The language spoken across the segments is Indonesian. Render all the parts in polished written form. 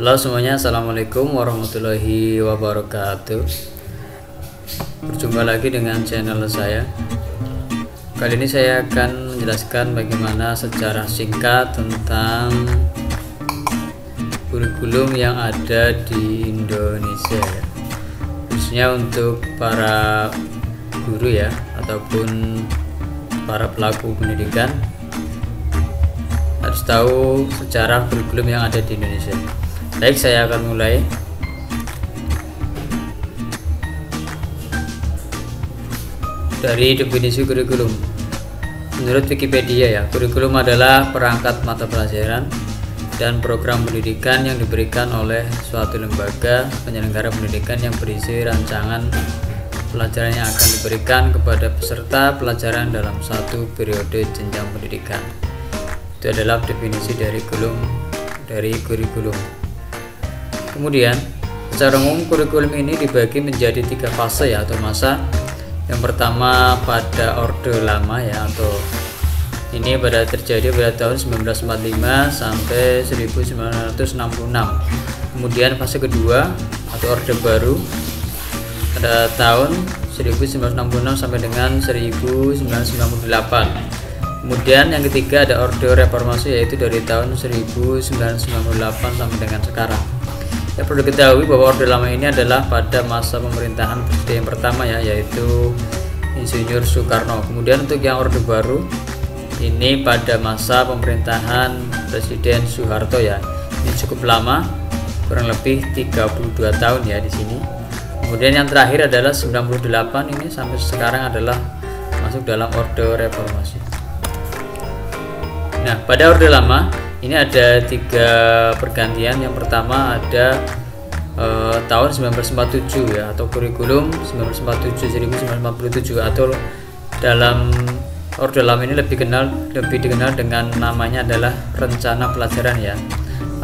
Halo semuanya, assalamualaikum warahmatullahi wabarakatuh. Berjumpa lagi dengan channel saya. Kali ini saya akan menjelaskan bagaimana secara singkat tentang kurikulum yang ada di Indonesia, khususnya untuk para guru ya, ataupun para pelaku pendidikan harus tahu secara kurikulum yang ada di Indonesia. Baik, saya akan mulai. Dari definisi kurikulum. Menurut Wikipedia ya, kurikulum adalah perangkat mata pelajaran dan program pendidikan yang diberikan oleh suatu lembaga penyelenggara pendidikan yang berisi rancangan pelajaran yang akan diberikan kepada peserta pelajaran dalam satu periode jenjang pendidikan. Itu adalah definisi dari kurikulum. Kemudian secara umum kurikulum ini dibagi menjadi 3 fase ya, atau masa. Yang pertama pada orde lama ya, atau ini terjadi pada tahun 1945 sampai 1966. Kemudian fase kedua atau orde baru pada tahun 1966 sampai dengan 1998. Kemudian yang ketiga ada orde reformasi, yaitu dari tahun 1998 sampai dengan sekarang. Ya, perlu diketahui bahwa orde lama ini adalah pada masa pemerintahan presiden yang pertama ya, yaitu Insinyur Soekarno. Kemudian untuk yang orde baru ini pada masa pemerintahan Presiden Soeharto ya. Ini cukup lama, kurang lebih 32 tahun ya di sini. Kemudian yang terakhir adalah 98, ini sampai sekarang adalah masuk dalam orde reformasi. Nah, pada orde lama ini ada 3 pergantian. Yang pertama ada tahun 1947 ya, atau kurikulum 1947 atau dalam orde lama ini lebih dikenal dengan namanya adalah rencana pelajaran ya,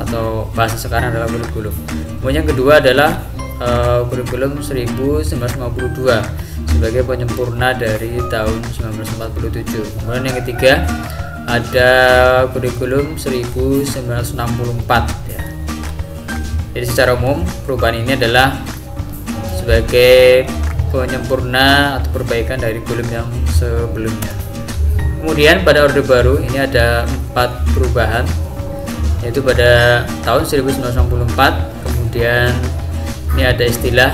atau bahasa sekarang adalah kurikulum. Kemudian yang kedua adalah kurikulum 1952 sebagai penyempurna dari tahun 1947. Kemudian yang ketiga ada kurikulum 1964 ya. Jadi secara umum perubahan ini adalah sebagai penyempurna atau perbaikan dari kurikulum yang sebelumnya. Kemudian pada orde baru ini ada 4 perubahan, yaitu pada tahun 1964. Kemudian ini ada istilah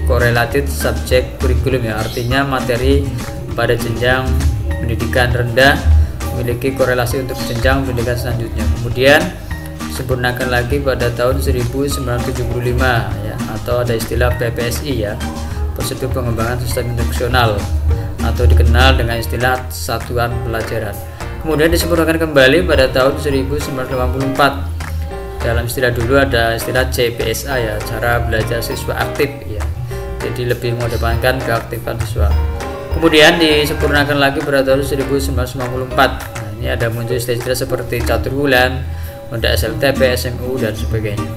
correlated subject kurikulum ya, artinya materi pada jenjang pendidikan rendah memiliki korelasi untuk jenjang pendidikan selanjutnya. Kemudian disempurnakan lagi pada tahun 1975 ya, atau ada istilah PPSI ya, prosedur pengembangan sistem instruksional, atau dikenal dengan istilah satuan pelajaran. Kemudian disempurnakan kembali pada tahun 1984. Dalam istilah dulu ada istilah CBSA ya, cara belajar siswa aktif ya, jadi lebih mengedepankan keaktifan siswa. Kemudian disempurnakan lagi pada tahun 1994. Nah, ini ada muncul istilah seperti catur bulan, Honda SLTP, SMU dan sebagainya.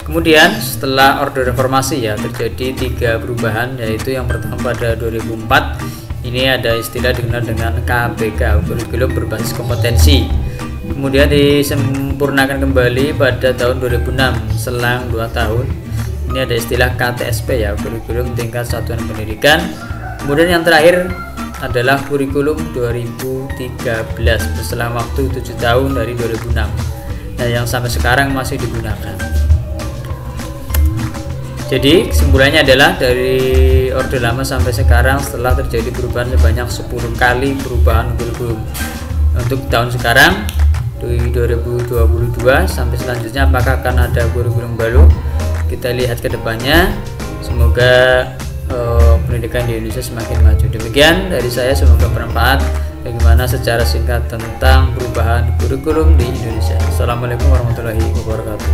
Kemudian setelah orde reformasi ya, terjadi 3 perubahan, yaitu yang pertama pada 2004 ini ada istilah dikenal dengan KBK, kurikulum berbasis kompetensi. Kemudian disempurnakan kembali pada tahun 2006, selang 2 tahun. Ini ada istilah KTSP ya, kurikulum tingkat satuan pendidikan. Kemudian yang terakhir adalah kurikulum 2013 berselang waktu 7 tahun dari 2006. Nah, yang sampai sekarang masih digunakan. Jadi kesimpulannya adalah dari orde lama sampai sekarang setelah terjadi perubahan sebanyak 10 kali perubahan kurikulum. Untuk tahun sekarang di 2022 sampai selanjutnya apakah akan ada kurikulum baru? Kita lihat ke depannya. Semoga pendidikan di Indonesia semakin maju. Demikian dari saya, semoga bermanfaat bagaimana secara singkat tentang perubahan kurikulum di Indonesia. Assalamualaikum warahmatullahi wabarakatuh.